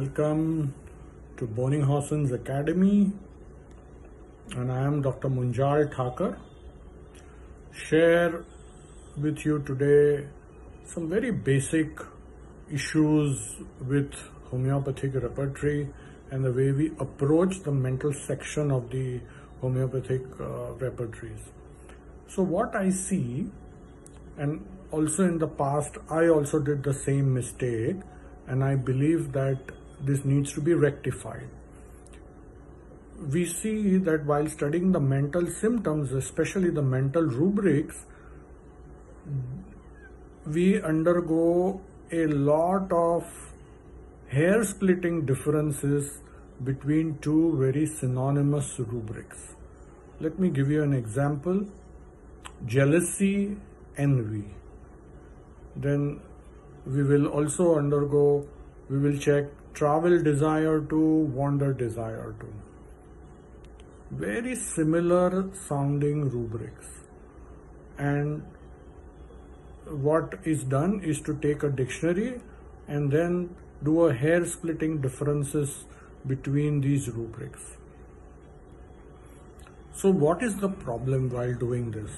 Welcome to Bonninghausen's Academy, and I am Dr. Munjal Thakar. Share with you today some very basic issues with homeopathic repertory and the way we approach the mental section of the homeopathic repertories. So what I see, and also in the past I also did the same mistake, and I believe that this needs to be rectified. We see that while studying the mental symptoms, especially the mental rubrics, we undergo a lot of hair-splitting differences between two very synonymous rubrics. Let me give you an example. Jealousy, envy. Then we will also we will check travel desire to, wander desire to. Very similar sounding rubrics. And what is done is to take a dictionary and then do a hair-splitting differences between these rubrics. So what is the problem while doing this?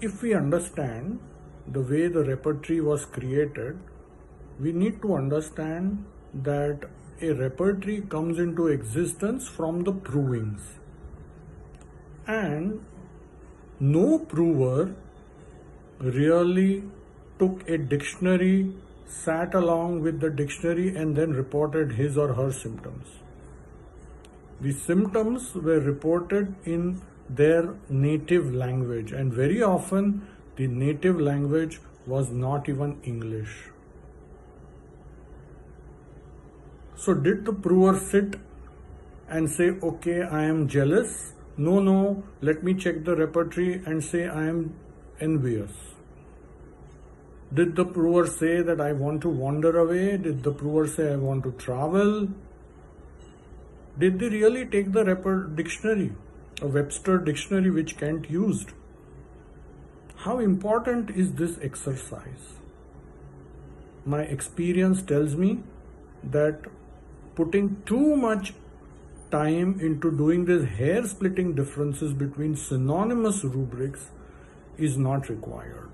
If we understand the way the repertory was created, we need to understand that a repertory comes into existence from the provings. And no prover really took a dictionary, sat along with the dictionary and then reported his or her symptoms. The symptoms were reported in their native language, and very often the native language was not even English. So did the prover sit and say, okay, I am jealous? No, let me check the repertory and say I am envious. Did the prover say that I want to wander away? Did the prover say I want to travel? Did they really take the dictionary, a Webster dictionary which Kent used? How important is this exercise? My experience tells me that putting too much time into doing these hair-splitting differences between synonymous rubrics is not required.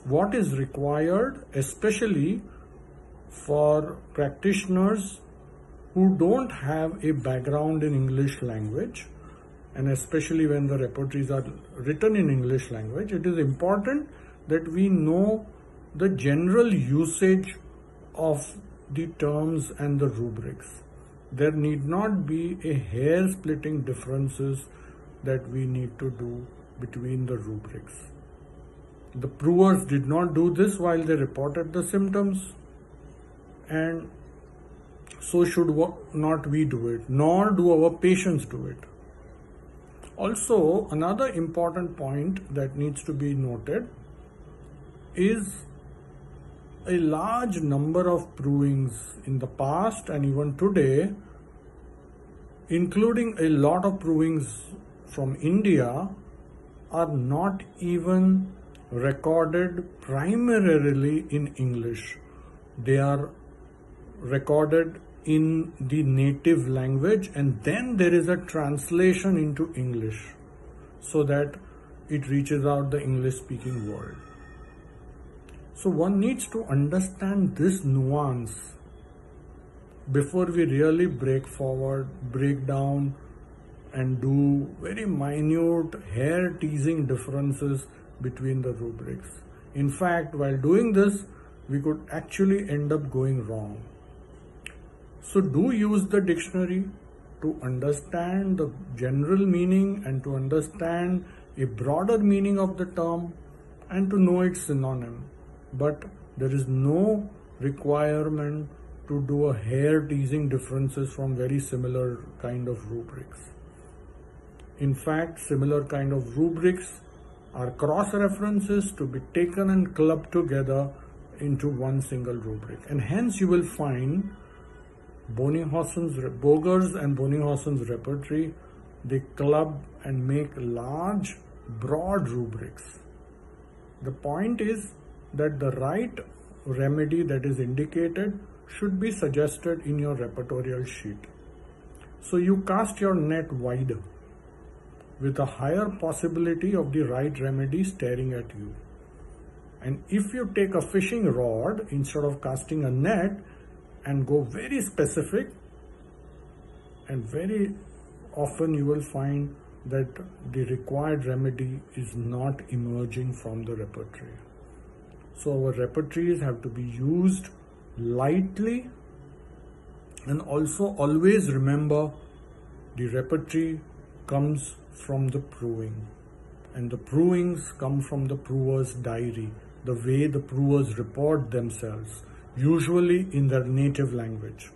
What is required, especially for practitioners who don't have a background in English language, and especially when the repertories are written in English language, it is important that we know the general usage of the terms and the rubrics. There need not be a hair-splitting differences that we need to do between the rubrics. The provers did not do this while they reported the symptoms, and so should not we do it, nor do our patients do it. Also, another important point that needs to be noted is a large number of provings in the past and even today, including a lot of provings from India, are not even recorded primarily in English. They are recorded in the native language, and then there is a translation into English so that it reaches out the English speaking world. So one needs to understand this nuance before we really break down and do very minute hair-teasing differences between the rubrics. In fact, while doing this, we could actually end up going wrong. So do use the dictionary to understand the general meaning and to understand a broader meaning of the term and to know its synonym. But there is no requirement to do a hair-teasing differences from very similar kind of rubrics. In fact, similar kind of rubrics are cross-references to be taken and clubbed together into one single rubric. And hence you will find Boger's and Bonninghausen's repertory, they club and make large, broad rubrics. The point is that the right remedy that is indicated should be suggested in your repertorial sheet. So you cast your net wider with a higher possibility of the right remedy staring at you. And if you take a fishing rod instead of casting a net and go very specific, and very often you will find that the required remedy is not emerging from the repertory. So our repertories have to be used lightly, and also always remember the repertory comes from the proving, and the provings come from the prover's diary, the way the provers report themselves, usually in their native language.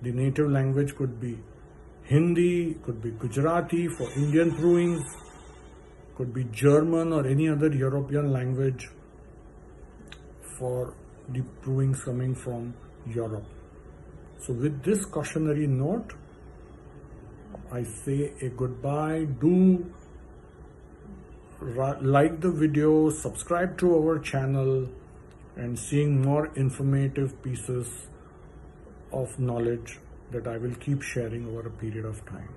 The native language could be Hindi, could be Gujarati for Indian provings, could be German or any other European language for the provings coming from Europe. So with this cautionary note, I say a goodbye. Do like the video, subscribe to our channel, and seeing more informative pieces of knowledge that I will keep sharing over a period of time.